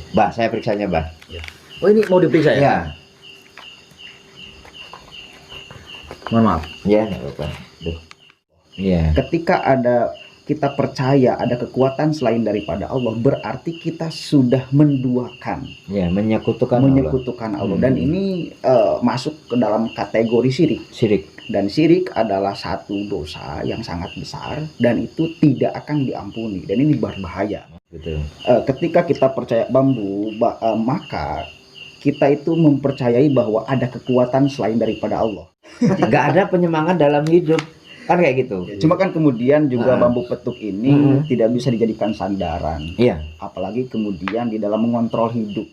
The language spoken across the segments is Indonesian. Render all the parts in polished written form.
Bah, saya periksanya, Bah. Ya. Oh, ini mau diperiksa ya? Ya, Mohon maaf. ya, nggak apa-apa. Duh. Iya. Ketika kita percaya ada kekuatan selain daripada Allah, berarti kita sudah menduakan, Ya, menyekutukan Allah. Dan ini masuk ke dalam kategori syirik. Syirik. Dan syirik adalah satu dosa yang sangat besar dan itu tidak akan diampuni, dan ini berbahaya. Betul. Ketika kita percaya bambu, maka kita itu mempercayai bahwa ada kekuatan selain daripada Allah. Nggak ada penyemangat dalam hidup. Kan kayak gitu. Cuma kan kemudian juga bambu petuk ini tidak bisa dijadikan sandaran. Iya. Apalagi kemudian di dalam mengontrol hidup.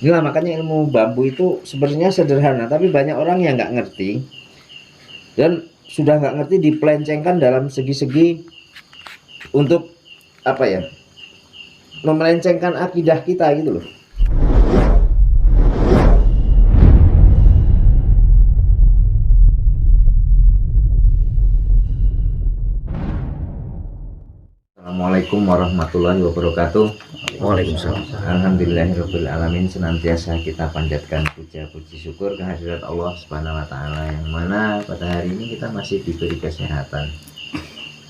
Nah, makanya ilmu bambu itu sebenarnya sederhana, tapi banyak orang yang nggak ngerti. Dan sudah nggak ngerti dipelencengkan dalam segi-segi untuk apa ya? Memelencengkan akidah kita gitu loh. Assalamualaikum warahmatullahi wabarakatuh. Waalaikumsalam. Alhamdulillahirabbil alamin, senantiasa kita panjatkan puja puji syukur kehadirat Allah Subhanahu wa taala, yang mana pada hari ini kita masih diberi kesehatan.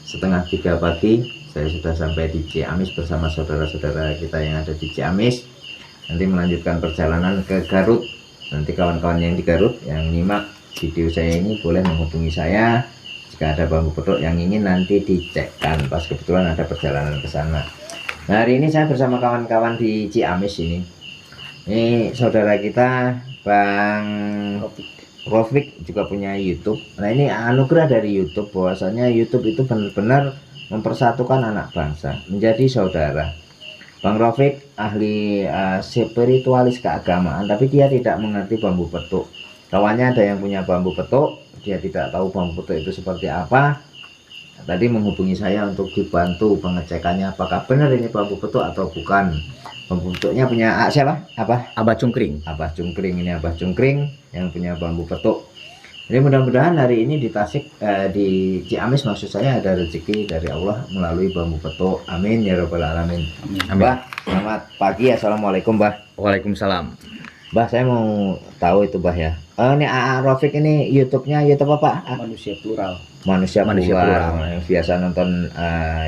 Setengah 3 pagi saya sudah sampai di Ciamis bersama saudara-saudara kita yang ada di Ciamis. Nanti melanjutkan perjalanan ke Garut. Nanti kawan-kawan yang di Garut yang nyimak video saya ini boleh menghubungi saya jika ada bambu petuk yang ingin nanti dicekkan, pas kebetulan ada perjalanan ke sana. Nah, hari ini saya bersama kawan-kawan di Ciamis ini. Ini saudara kita Bang Rofik juga punya YouTube. Nah, ini anugerah dari YouTube, bahwasanya YouTube itu benar-benar mempersatukan anak bangsa menjadi saudara. Bang Rofik ahli spiritualis keagamaan, tapi dia tidak mengerti bambu petuk. Kawannya ada yang punya bambu petuk, dia tidak tahu bambu petuk itu seperti apa. Tadi menghubungi saya untuk dibantu pengecekannya apakah benar ini bambu petuk atau bukan. Bambu petuknya punya siapa? Abah Cungkring. Abah Cungkring. Ini Abah Cungkring yang punya bambu petuk. Jadi mudah-mudahan hari ini di Tasik, di Ciamis maksud saya, ada rezeki dari Allah melalui bambu petuk. Amin ya rabbal alamin. Mbah, selamat pagi. Assalamualaikum, Mbah. Waalaikumsalam. Mbah, saya mau tahu itu, Mbah ya. Ini Rofik ini YouTube-nya YouTube apa? Manusia plural. Manusia Plural. Plural. Yang biasa nonton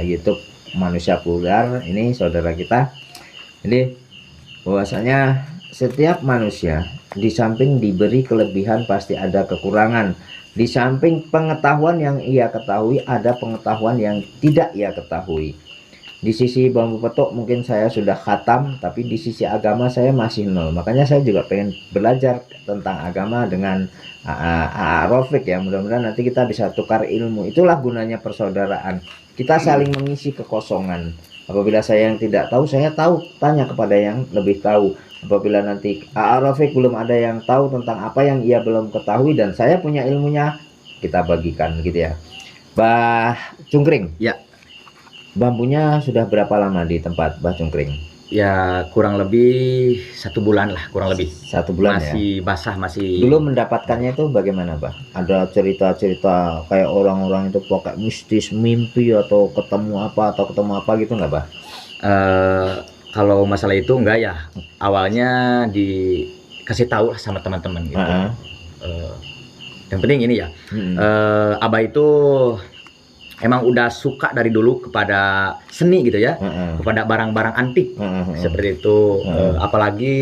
YouTube Manusia Plural, ini saudara kita. Jadi bahwasanya setiap manusia di samping diberi kelebihan pasti ada kekurangan. Di samping pengetahuan yang ia ketahui, ada pengetahuan yang tidak ia ketahui. Di sisi bambu petuk mungkin saya sudah khatam, tapi di sisi agama saya masih nol. Makanya saya juga pengen belajar tentang agama dengan Rofik ya. Mudah-mudahan nanti kita bisa tukar ilmu. Itulah gunanya persaudaraan. Kita saling mengisi kekosongan. Apabila saya yang tidak tahu, saya tahu, tanya kepada yang lebih tahu. Apabila nanti Rofik belum ada yang tahu tentang apa yang ia belum ketahui dan saya punya ilmunya, kita bagikan gitu ya. Bah Cungkring. Ya. Bambunya sudah berapa lama di tempat Bah Cungkring? Ya, kurang lebih 1 bulan lah, kurang lebih. 1 bulan ya? Masih basah, masih. Dulu mendapatkannya itu bagaimana, Bah? Ada cerita-cerita kayak orang-orang itu pakai mistis, mimpi atau ketemu apa gitu nggak, Bah? Kalau masalah itu enggak ya. Awalnya dikasih tahu lah sama teman-teman gitu. Yang penting ini ya. Abah itu emang udah suka dari dulu kepada seni gitu ya, kepada barang-barang antik seperti itu, apalagi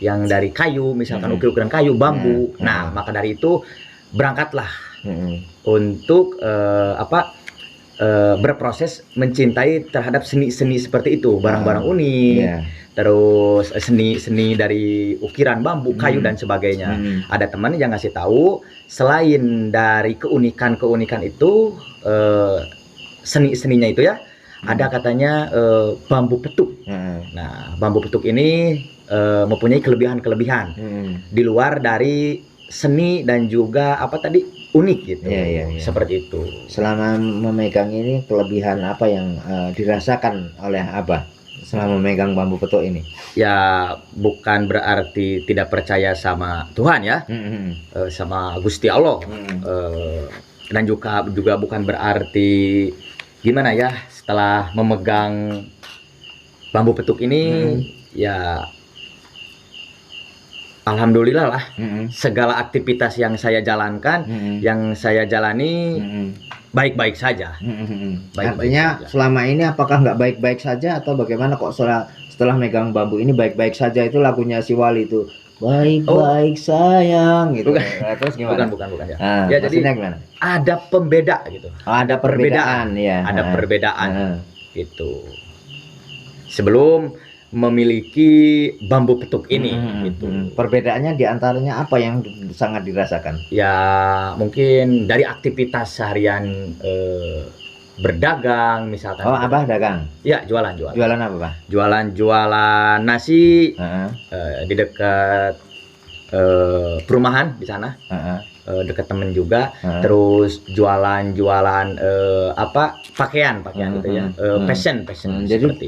yang dari kayu, misalkan ukir-ukiran kayu, bambu. Nah, maka dari itu berangkatlah untuk berproses mencintai terhadap seni-seni seperti itu, barang-barang unik, terus seni-seni dari ukiran bambu, kayu dan sebagainya. Ada teman yang ngasih tahu, selain dari keunikan-keunikan itu, seni-seninya itu ya, ada katanya bambu petuk. Nah, bambu petuk ini mempunyai kelebihan-kelebihan di luar dari seni dan juga apa tadi, unik gitu. Seperti itu. Selama memegang ini, kelebihan apa yang dirasakan oleh Abah selama memegang bambu petuk ini? Ya, bukan berarti tidak percaya sama Tuhan ya, sama Gusti Allah. Dan juga bukan berarti gimana ya, setelah memegang bambu petuk ini ya alhamdulillah lah, segala aktivitas yang saya jalankan, yang saya jalani baik-baik saja. Artinya selama ini apakah nggak baik-baik saja atau bagaimana kok setelah megang bambu ini baik-baik saja? Itu lagunya si Wali itu, baik-baik sayang gitu. Bukan. Nah, terus gimana? Bukan ya. Ya jadi gimana? ada pembeda gitu. Ada perbedaan ya. Ada perbedaan gitu. Sebelum memiliki bambu petuk ini gitu. Perbedaannya diantaranya apa yang sangat dirasakan? Ya mungkin dari aktivitas seharian berdagang misalkan. Oh, Abah dagang? Ya, jualan. Jualan apa, Pak? Jualan nasi di dekat perumahan di sana. Dekat temen juga. Terus jualan pakaian gitu ya. Fashion. Jadi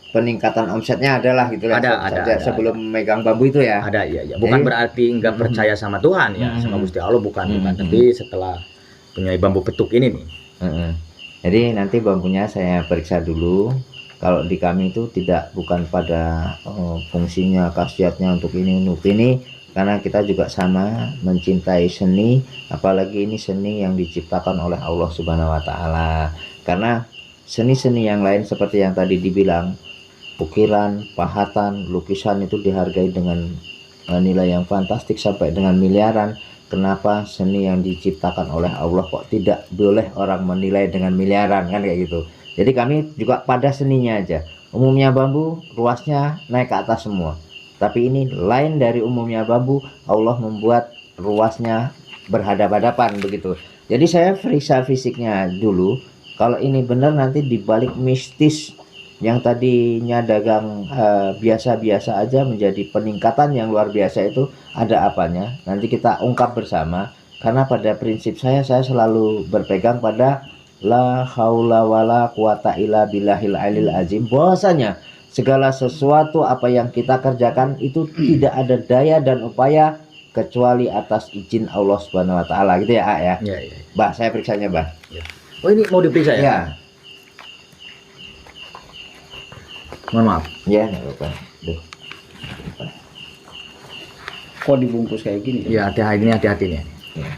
peningkatan omsetnya adalah gitu ya. Ada. Sebelum megang bambu itu ya. Ada, iya. Bukan berarti nggak percaya sama Tuhan ya, sama Gusti Allah, bukan. Tapi setelah punya bambu petuk ini nih. Jadi nanti bambunya saya periksa dulu. Kalau di kami itu bukan pada fungsinya, khasiatnya untuk ini, karena kita juga sama mencintai seni, apalagi ini seni yang diciptakan oleh Allah Subhanahu wa Ta'ala. Karena seni-seni yang lain seperti yang tadi dibilang, ukiran, pahatan, lukisan itu dihargai dengan nilai yang fantastik sampai dengan miliaran. Kenapa seni yang diciptakan oleh Allah kok tidak boleh orang menilai dengan miliaran, kan kayak gitu. Jadi kami juga pada seninya aja. Umumnya bambu ruasnya naik ke atas semua, tapi ini lain dari umumnya bambu. Allah membuat ruasnya berhadap-hadapan begitu. Jadi saya periksa fisiknya dulu. Kalau ini benar, nanti dibalik mistis yang tadinya dagang biasa-biasa aja menjadi peningkatan yang luar biasa, itu ada apanya? Nanti kita ungkap bersama. Karena pada prinsip saya selalu berpegang pada la haula wala quwata illa billahil alil azim, bahwasanya segala sesuatu apa yang kita kerjakan itu tidak ada daya dan upaya kecuali atas izin Allah Subhanahu wa Ta'ala, gitu ya, ya. Iya. Bah, saya periksanya, Bah. Ya. Oh, ini mau diperiksa ya? Ya. Mohon maaf. Ya, nggak apa-apa. Duh. Kok dibungkus kayak gini? Ya, hati-hati nih. Ya.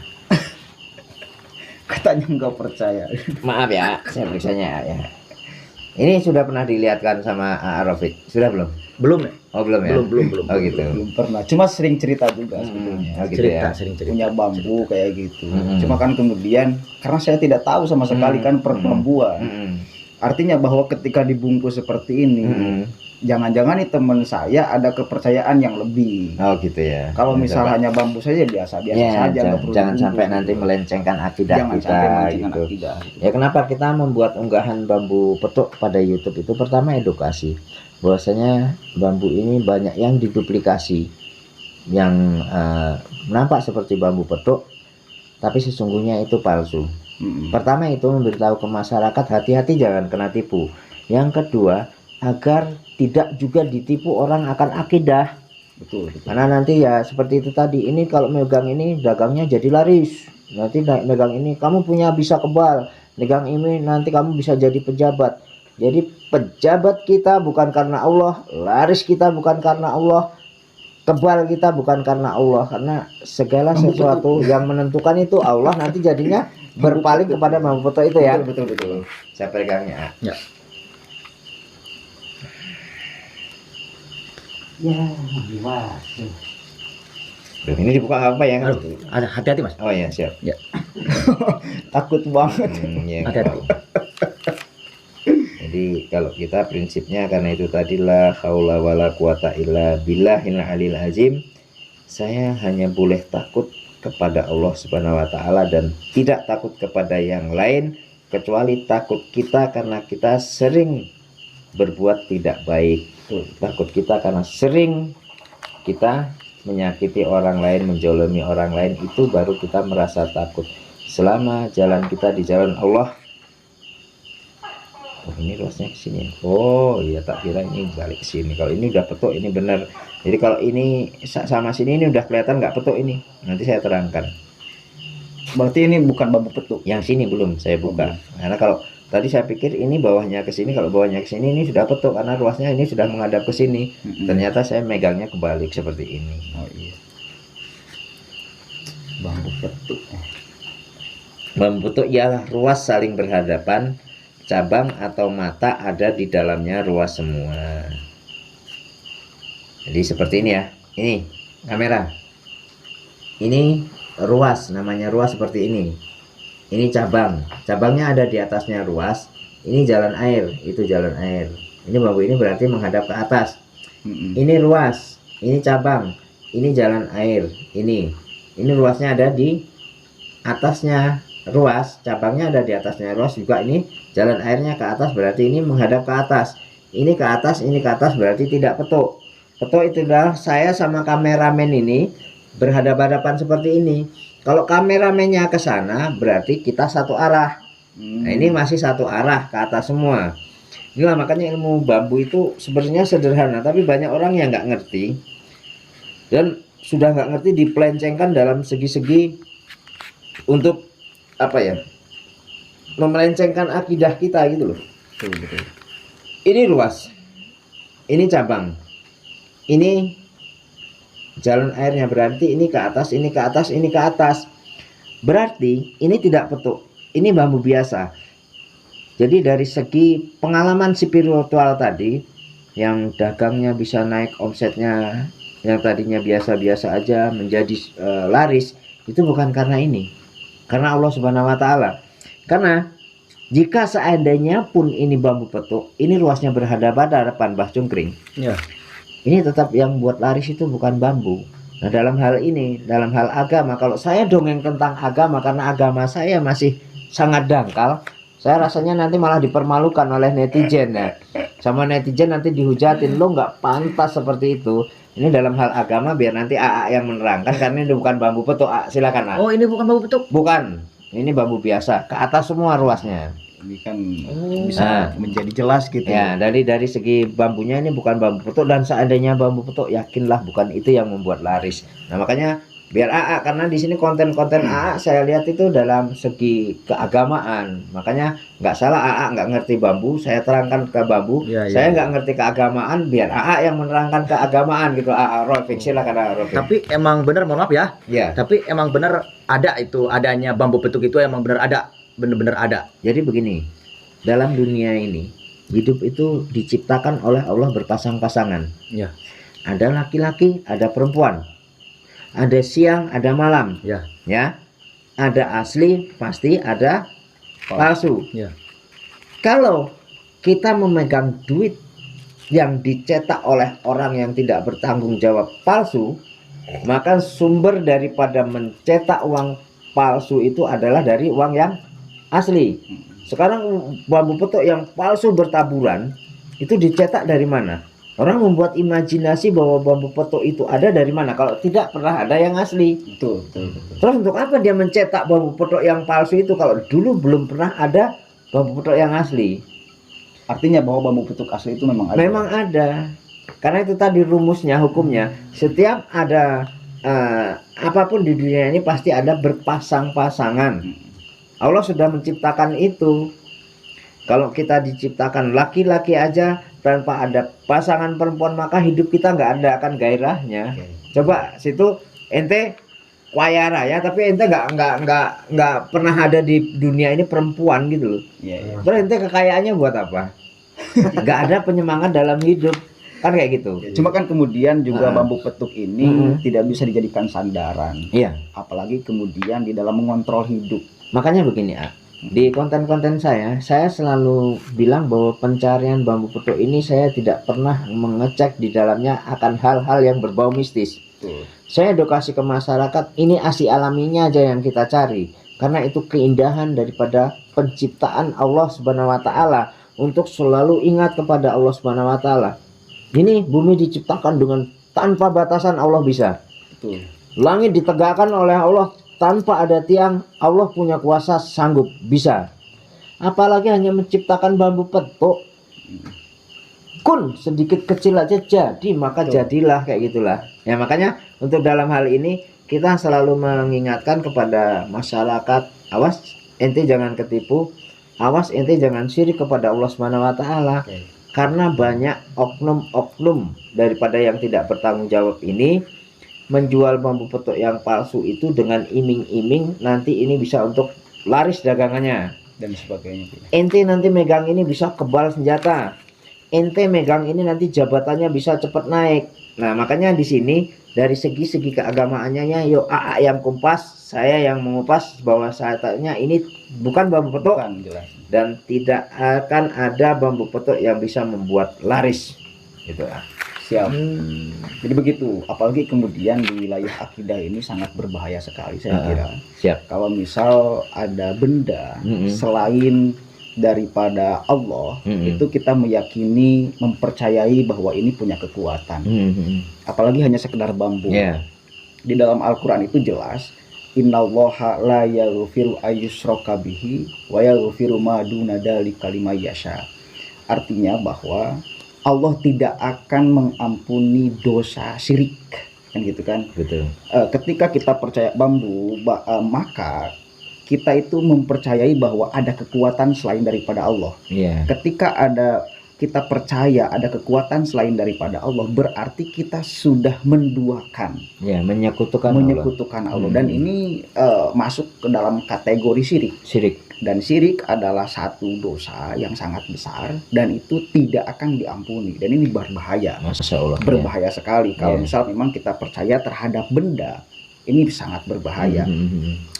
Katanya nggak percaya. Maaf ya, saya periksanya ya. Ini sudah pernah dilihatkan sama Rafiq? Sudah belum? Belum ya? Oh, belum ya? Belum. Oh, gitu. Belum pernah. Cuma sering cerita juga sebetulnya. Oh, gitu ya. Sering cerita. Punya bambu kayak gitu. Cuma kan kemudian karena saya tidak tahu sama sekali kan perbambuan. Artinya bahwa ketika dibungkus seperti ini, jangan-jangan nih teman saya ada kepercayaan yang lebih. Oh, gitu ya. Kalau misalnya bambu saja biasa-biasa Ya, saja. jangan sampai nanti melencengkan akidah Jangan kita sampai melencengkan gitu. akidah. Ya, kenapa kita membuat unggahan bambu petuk pada YouTube itu? Pertama, edukasi. Bahwasanya bambu ini banyak yang diduplikasi, yang nampak seperti bambu petuk, tapi sesungguhnya itu palsu. Pertama itu memberitahu ke masyarakat hati-hati jangan kena tipu. Yang kedua, agar tidak juga ditipu orang akan akidah. Betul. Karena nanti ya seperti itu tadi, ini kalau megang ini dagangnya jadi laris. Nanti megang ini kamu punya bisa kebal, megang ini nanti kamu bisa jadi pejabat. Jadi pejabat kita bukan karena Allah, laris kita bukan karena Allah, kebal kita bukan karena Allah. Karena segala sesuatu yang menentukan itu Allah, nanti jadinya berpaling kepada bambu petuk itu ya. Betul. Saya pegangnya. Ya. Ya, gimana? Ini dibuka apa ya? Aduh, ada hati-hati Mas. Oh ya, siap. Ya. Takut banget. Ya, Hati-hati. Jadi kalau kita prinsipnya karena itu tadi la haula wala quwata illa billahil alil azim, saya hanya boleh takut kepada Allah Subhanahu wa Ta'ala dan tidak takut kepada yang lain, kecuali takut kita karena kita sering berbuat tidak baik. Takut kita karena sering kita menyakiti orang lain, menjolimi orang lain, itu baru kita merasa takut. Selama jalan kita di jalan Allah. Oh, ini luasnya ke sini. Oh iya, tak kira ini balik ke sini. Kalau ini udah petuk, ini benar. Jadi kalau ini sama sini ini udah kelihatan nggak petuk ini. Nanti saya terangkan. Berarti ini bukan bambu petuk. Yang sini belum saya buka. Karena kalau Tadi saya pikir ini bawahnya ke sini, kalau bawahnya ke sini ini sudah petuk karena ruasnya ini sudah menghadap ke sini. Ternyata saya megangnya kebalik seperti ini. Oh iya. Bambu petuk. Bambu petuk ialah ruas saling berhadapan, cabang atau mata ada di dalamnya ruas semua. Jadi seperti ini ya. Ini kamera. Ini ruas, namanya ruas seperti ini. Ini cabang, cabangnya ada di atasnya ruas. Ini jalan air, itu jalan air. Ini bambu ini berarti menghadap ke atas. Ini ruas, ini cabang, ini jalan air. Ini ruasnya ada di atasnya ruas, cabangnya ada di atasnya ruas juga. Ini jalan airnya ke atas, berarti ini menghadap ke atas. Ini ke atas, ini ke atas, berarti tidak petuk. Petuk itu adalah saya sama kameramen ini berhadapan-hadapan seperti ini. Kalau kameramennya ke sana berarti kita satu arah. Nah, ini masih satu arah ke atas semua. Inilah makanya ilmu bambu itu sebenarnya sederhana, tapi banyak orang yang nggak ngerti dan sudah nggak ngerti dipelencengkan dalam segi-segi untuk apa ya, memelencengkan akidah kita gitu loh. Betul. Ini ruas, ini cabang, ini jalan airnya, berarti ini ke atas, ini ke atas, ini ke atas. Berarti ini tidak petuk, ini bambu biasa. Jadi dari segi pengalaman spiritual tadi, yang dagangnya bisa naik omsetnya, yang tadinya biasa-biasa aja menjadi laris, itu bukan karena ini, karena Allah Subhanahu wa Ta'ala. Karena jika seandainya pun ini bambu petuk, ini ruasnya berhadapan-hadapan Mbah Cungkring. Ya. Ini tetap yang buat laris itu bukan bambu. Nah, dalam hal ini, dalam hal agama, kalau saya dongeng tentang agama karena agama saya masih sangat dangkal, saya rasanya nanti malah dipermalukan oleh netizen ya. Sama netizen nanti dihujatin, lo nggak pantas seperti itu. Ini dalam hal agama biar nanti AA yang menerangkan, karena ini bukan bambu petuk. Silakan. Oh, ini bukan bambu petuk. Bukan. Ini bambu biasa, ke atas semua ruasnya. Ini kan bisa menjadi jelas gitu. Ya, dari segi bambunya ini bukan bambu petuk, dan seandainya bambu petuk yakinlah bukan itu yang membuat laris. Nah, makanya biar AA, karena di sini konten-konten AA saya lihat itu dalam segi keagamaan. Makanya nggak salah AA nggak ngerti bambu, saya terangkan ke bambu. Saya nggak ngerti keagamaan, biar AA yang menerangkan keagamaan gitu. AA Rofik, silakan AA Rofik. Tapi emang benar, mohon maaf ya. Ya. Tapi emang benar ada itu, adanya bambu petuk itu emang benar ada. Benar-benar ada. Jadi begini, dalam dunia ini hidup itu diciptakan oleh Allah berpasang-pasangan. Ya. Ada laki-laki, ada perempuan, ada siang, ada malam. Ya. Ya, ada asli, pasti ada palsu. Ya. Kalau kita memegang duit yang dicetak oleh orang yang tidak bertanggung jawab palsu, maka sumber daripada mencetak uang palsu itu adalah dari uang yang asli. Sekarang bambu petuk yang palsu bertaburan itu dicetak dari mana? Orang membuat imajinasi bahwa bambu petuk itu ada dari mana kalau tidak pernah ada yang asli. Betul. Terus untuk apa dia mencetak bambu petuk yang palsu itu kalau dulu belum pernah ada bambu petuk yang asli? Artinya bahwa bambu petuk asli itu memang ada. Memang ada. Karena itu tadi rumusnya, hukumnya. Setiap ada apapun di dunia ini pasti ada berpasang-pasangan. Allah sudah menciptakan itu. Kalau kita diciptakan laki-laki aja tanpa ada pasangan perempuan, maka hidup kita nggak ada akan gairahnya. Coba situ ente kaya raya tapi ente nggak pernah ada di dunia ini perempuan gitu loh. Terus ente kekayaannya buat apa? Nggak ada penyemangat dalam hidup, kan kayak gitu. Cuma kan kemudian juga bambu petuk ini tidak bisa dijadikan sandaran. Iya. Apalagi kemudian di dalam mengontrol hidup. Makanya begini, di konten-konten saya selalu bilang bahwa pencarian bambu petuk ini saya tidak pernah mengecek di dalamnya akan hal-hal yang berbau mistis. Saya edukasi ke masyarakat, ini asli alaminya aja yang kita cari, karena itu keindahan daripada penciptaan Allah Subhanahu wa Ta'ala, untuk selalu ingat kepada Allah Subhanahu wa Ta'ala. Ini bumi diciptakan dengan tanpa batasan, Allah bisa. Langit ditegakkan oleh Allah tanpa ada tiang, Allah punya kuasa, sanggup, bisa. Apalagi hanya menciptakan bambu petuk. Kun sedikit kecil aja jadi, maka jadilah, kayak gitulah. Ya, makanya untuk dalam hal ini kita selalu mengingatkan kepada masyarakat, awas ente jangan ketipu. awas ente jangan syirik kepada Allah Subhanahu wa taala. Karena banyak oknum-oknum daripada yang tidak bertanggung jawab ini menjual bambu petuk yang palsu itu dengan iming-iming nanti ini bisa untuk laris dagangannya dan sebagainya. Ente nanti megang ini bisa kebal senjata, ente megang ini nanti jabatannya bisa cepat naik. Nah makanya di sini dari segi keagamaannya yuk yang kumpas, saya yang mengupas bahwa saatnya ini bukan bambu petuk dan tidak akan ada bambu petuk yang bisa membuat laris gitu ya. Siap. Jadi begitu, apalagi kemudian di wilayah akidah ini sangat berbahaya sekali saya kira. Siap. Kalau misal ada benda selain daripada Allah, itu kita meyakini, mempercayai bahwa ini punya kekuatan. Apalagi hanya sekedar bambu. Di dalam Al-Qur'an itu jelas, innallaha la yaghfiru ayyushraka bihi wa yaghfiru ma duna dzalika liman yasha. Artinya bahwa Allah tidak akan mengampuni dosa syirik, kan gitu kan? Betul. Ketika kita percaya bambu, maka kita itu mempercayai bahwa ada kekuatan selain daripada Allah. Ketika kita percaya ada kekuatan selain daripada Allah, berarti kita sudah menduakan, menyekutukan Allah. Dan ini masuk ke dalam kategori syirik. Dan syirik adalah satu dosa yang sangat besar dan itu tidak akan diampuni, dan ini berbahaya. Masya Allah, berbahaya sekali. Kalau misal memang kita percaya terhadap benda, ini sangat berbahaya.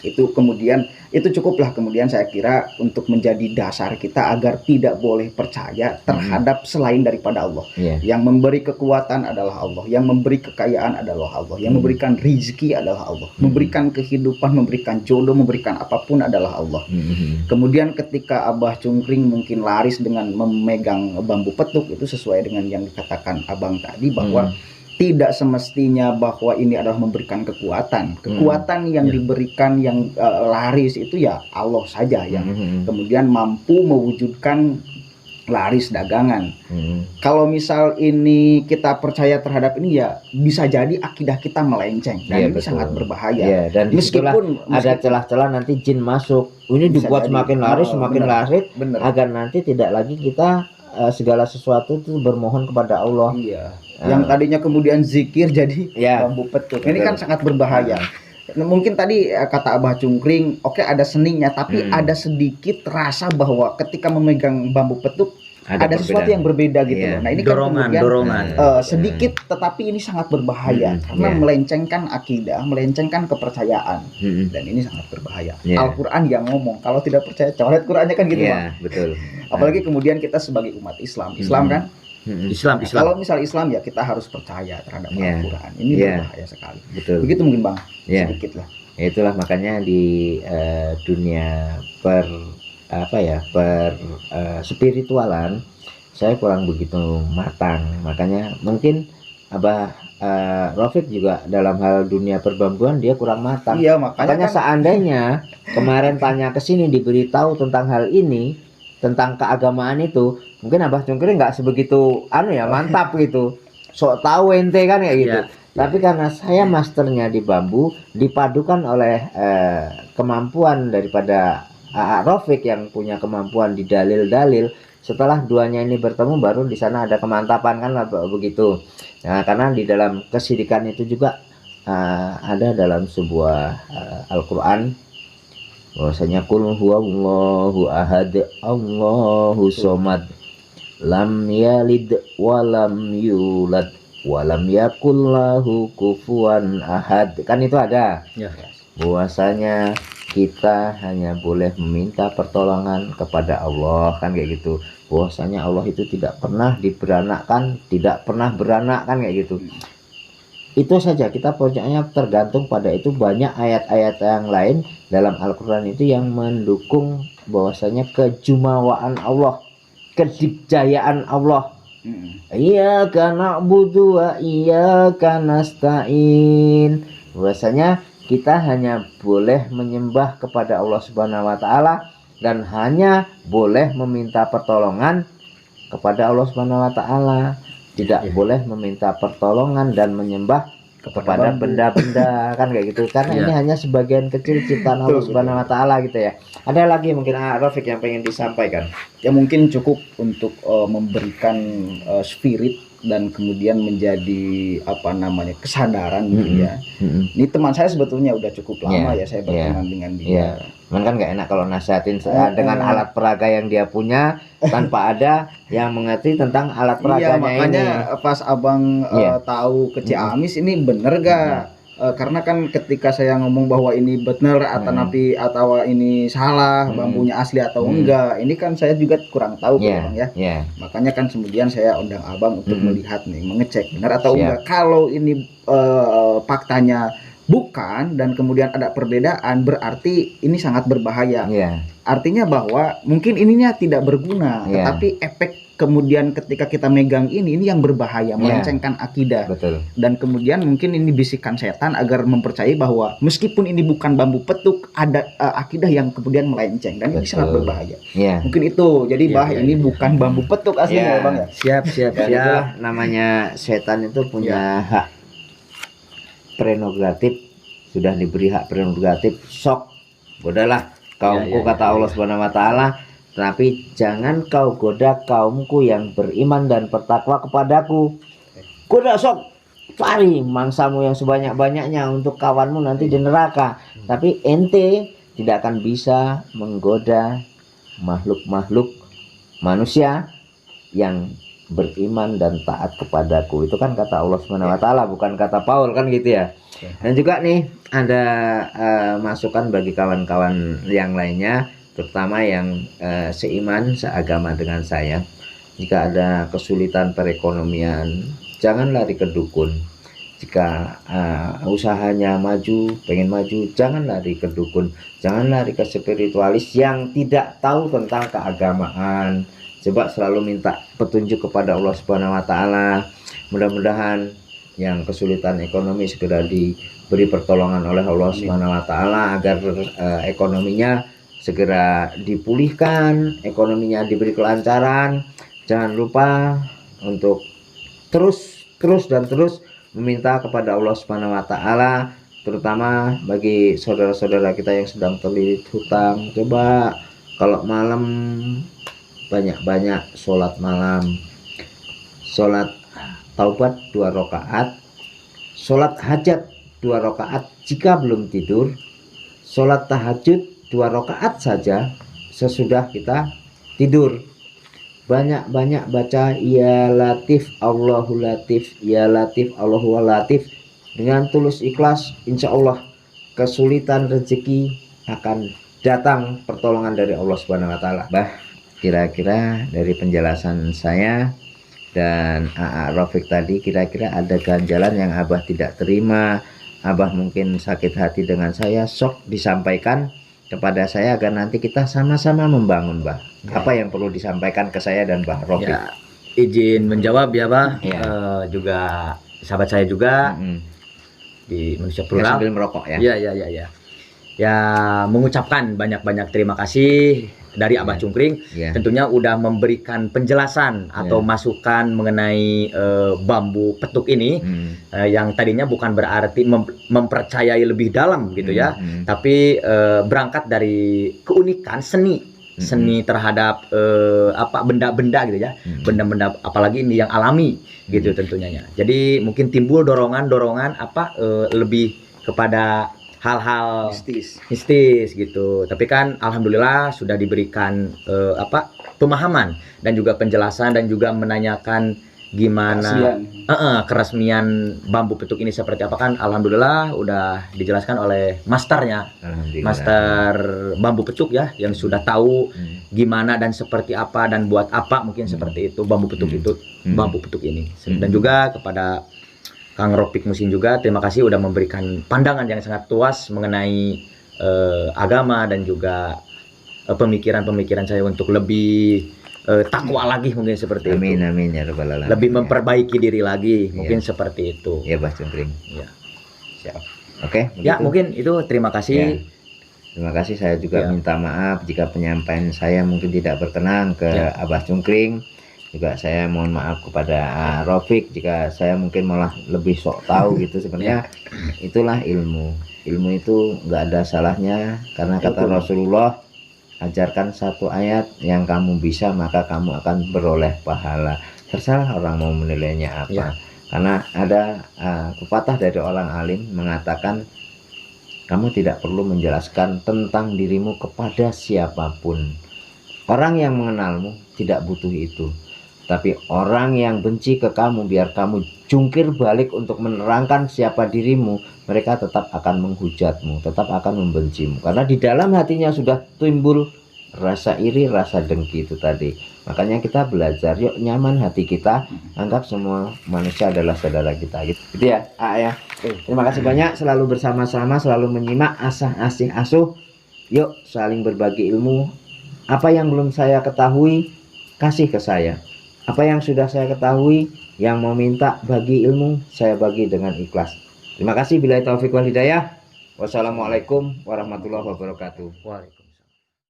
Itu kemudian itu cukuplah kemudian saya kira untuk menjadi dasar kita agar tidak boleh percaya terhadap selain daripada Allah. Yang memberi kekuatan adalah Allah, yang memberi kekayaan adalah Allah, yang memberikan rizki adalah Allah, memberikan kehidupan, memberikan jodoh, memberikan apapun adalah Allah. Kemudian ketika Abah Cungkring mungkin laris dengan memegang bambu petuk, itu sesuai dengan yang dikatakan abang tadi bahwa tidak semestinya bahwa ini adalah memberikan kekuatan. Kekuatan yang diberikan yang laris itu ya Allah saja yang kemudian mampu mewujudkan laris dagangan. Kalau misal ini kita percaya terhadap ini, ya bisa jadi akidah kita melenceng dan ini sangat berbahaya. Dan meskipun ada celah-celah nanti jin masuk, ini dibuat semakin laris, semakin laris, agar nanti tidak lagi kita segala sesuatu itu bermohon kepada Allah. Yang tadinya kemudian zikir jadi bambu petuk. Ini kan sangat berbahaya. Mungkin tadi kata Abah Cungkring, oke, ada seninya, tapi ada sedikit rasa bahwa ketika memegang bambu petuk ada sesuatu yang berbeda gitu. Nah ini dorongan. Sedikit, tetapi ini sangat berbahaya karena melencengkan akidah, melencengkan kepercayaan, dan ini sangat berbahaya. Al-Quran yang ngomong, kalau tidak percaya coret Qurannya kan gitu, Bang. Betul. Apalagi kemudian kita sebagai umat Islam kan. Islam. Kalau misal Islam ya kita harus percaya terhadap Al-Quran. Ini berbahaya sekali. Betul. Begitu mungkin Bang. Sedikit lah. Itulah makanya di dunia spiritualan saya kurang begitu matang. Makanya mungkin Abah Rafiq juga dalam hal dunia perbambuan dia kurang matang. Makanya kan, seandainya kemarin tanya ke sini diberitahu tentang hal ini, tentang keagamaan itu, mungkin Abah Cungkring nggak sebegitu mantap gitu, sok tahu ente kan kayak gitu. Tapi karena saya masternya di bambu, dipadukan oleh kemampuan daripada Rafiq yang punya kemampuan di dalil-dalil, setelah duanya ini bertemu baru di sana ada kemantapan kan begitu. Nah, karena di dalam kesyirikan itu juga ada dalam sebuah Al-Qur'an bahwasanya qul huwallahu ahad Allahu somad lam yalid walam yulad walam yakul lahu kufuwan ahad. Kan itu ada. Bahwasanya kita hanya boleh meminta pertolongan kepada Allah, kan kayak gitu. Bahwasanya Allah itu tidak pernah diberanakkan, tidak pernah beranak, kan kayak gitu. Itu saja, kita percaya tergantung pada itu. Banyak ayat-ayat yang lain dalam Al-Quran itu yang mendukung bahwasanya kejumawaan Allah, kedikjayaan Allah. Iyyaka na'budu wa iyyaka nasta'in. Bahwasanya kita hanya boleh menyembah kepada Allah Subhanahu wa taala dan hanya boleh meminta pertolongan kepada Allah Subhanahu wa taala. Tidak boleh meminta pertolongan dan menyembah kepada benda-benda kan kayak gitu, karena ini hanya sebagian kecil ciptaan Allah Subhanahu wa taala gitu ya. Ada lagi mungkin Rafiq yang pengen disampaikan? Ya mungkin cukup untuk memberikan spirit dan kemudian menjadi apa namanya kesadaran gitu ya. Ini teman saya sebetulnya udah cukup lama ya saya berteman dengan dia. Cuman kan nggak enak kalau nasihatin dengan alat peraga yang dia punya tanpa ada yang mengerti tentang alat peraganya makanya ini. Pas abang tahu ke Ciamis ini bener gak? Karena kan ketika saya ngomong bahwa ini benar atau ini salah, bambunya asli atau enggak, ini kan saya juga kurang tahu Bang ya. Makanya kan kemudian saya undang abang untuk melihat nih, mengecek benar atau enggak. Kalau ini faktanya bukan dan kemudian ada perbedaan, berarti ini sangat berbahaya. Artinya bahwa mungkin ininya tidak berguna, tetapi efek kemudian ketika kita megang ini yang berbahaya, melencengkan akidah. Betul. Dan kemudian mungkin ini bisikan setan agar mempercayai bahwa meskipun ini bukan bambu petuk, ada akidah yang kemudian melenceng dan ini sangat berbahaya. Mungkin itu. Jadi ini bukan bambu petuk aslinya ya Bang ya. Siap. Itulah namanya setan itu punya hak prerogatif, sudah diberi hak prerogatif, sok godalah kaumku kata Allah Subhanahu wa taala. Tapi jangan kau goda kaumku yang beriman dan bertakwa kepadaku. Goda sok, cari mangsamu yang sebanyak-banyaknya untuk kawanmu nanti di neraka. Tapi ente tidak akan bisa menggoda makhluk-makhluk manusia yang beriman dan taat kepadaku. Itu kan kata Allah Subhanahu wa taala, bukan kata Paul kan gitu ya. Dan juga nih ada masukan bagi kawan-kawan yang lainnya, terutama yang seiman, seagama dengan saya. Jika ada kesulitan perekonomian, jangan lari ke dukun. Jika usahanya maju, pengen maju, jangan lari ke dukun. Jangan lari ke spiritualis yang tidak tahu tentang keagamaan. Coba selalu minta petunjuk kepada Allah Subhanahu wa taala. Mudah-mudahan yang kesulitan ekonomi segera diberi pertolongan oleh Allah Subhanahu wa taala agar ekonominya segera dipulihkan, ekonominya diberi kelancaran. Jangan lupa untuk terus meminta kepada Allah Subhanahu wa taala, terutama bagi saudara-saudara kita yang sedang terlilit hutang. Coba kalau malam banyak-banyak sholat malam, sholat taubat 2 rakaat, sholat hajat 2 rakaat jika belum tidur, sholat tahajud 2 rakaat saja sesudah kita tidur. Banyak-banyak baca ya latif Allahu latif, ya latif Allahu latif. Dengan tulus ikhlas, insya Allah kesulitan rezeki akan datang pertolongan dari Allah Subhanahu wa taala. Kira-kira dari penjelasan saya dan Rafiq tadi, kira-kira ada ganjalan yang Abah tidak terima, Abah mungkin sakit hati dengan saya, sok disampaikan kepada saya agar nanti kita sama-sama membangun, Bah. Apa yang perlu disampaikan ke saya dan Bah Rafiq? Izin menjawab ya, Bah. Juga sahabat saya juga di Manusia Plural. Sambil merokok ya. Iya. Ya, mengucapkan banyak-banyak terima kasih dari Abah Cungkring. Tentunya udah memberikan penjelasan atau masukan mengenai bambu petuk ini, yang tadinya bukan berarti mempercayai lebih dalam gitu ya, tapi berangkat dari keunikan seni terhadap benda-benda gitu ya, benda-benda apalagi ini yang alami gitu tentunya. Jadi mungkin timbul dorongan lebih kepada hal-hal mistis gitu. Tapi kan alhamdulillah sudah diberikan pemahaman dan juga penjelasan dan juga menanyakan gimana keresmian bambu petuk ini seperti apa, kan alhamdulillah udah dijelaskan oleh masternya, master bambu petuk ya, yang sudah tahu gimana dan seperti apa dan buat apa, mungkin seperti itu bambu petuk itu, bambu petuk ini. Dan juga kepada Kang Rafiq Muhsin juga terima kasih udah memberikan pandangan yang sangat luas mengenai agama dan juga pemikiran-pemikiran saya untuk lebih takwa lagi, mungkin seperti itu. Amin ya rabbal alamin. Lebih memperbaiki diri lagi, mungkin seperti itu. Ya Bah Cungkring. Ya. Siap. Oke. Ya mungkin itu, terima kasih. Terima kasih, saya juga minta maaf jika penyampaian saya mungkin tidak berkenan ke Abah Cungkring. Juga saya mohon maaf kepada Rafiq jika saya mungkin malah lebih sok tahu gitu. Sebenarnya itulah ilmu. Ilmu itu nggak ada salahnya, karena kata Rasulullah, ajarkan satu ayat yang kamu bisa maka kamu akan beroleh pahala. Terserah orang mau menilainya apa. Karena ada pepatah dari orang alim mengatakan, kamu tidak perlu menjelaskan tentang dirimu kepada siapapun. Orang yang mengenalmu tidak butuh itu. Tapi orang yang benci ke kamu, biar kamu jungkir balik untuk menerangkan siapa dirimu, mereka tetap akan menghujatmu, tetap akan membencimu. Karena di dalam hatinya sudah timbul rasa iri, rasa dengki itu tadi. Makanya kita belajar, yuk nyaman hati kita, anggap semua manusia adalah saudara kita. Gitu ya, ya. Terima kasih banyak, selalu bersama-sama, selalu menyimak, asah asih asuh. Yuk saling berbagi ilmu. Apa yang belum saya ketahui, kasih ke saya. Apa yang sudah saya ketahui, yang mau minta bagi ilmu, saya bagi dengan ikhlas. Terima kasih. Billahi taufiq wal hidayah. Wassalamualaikum warahmatullahi wabarakatuh.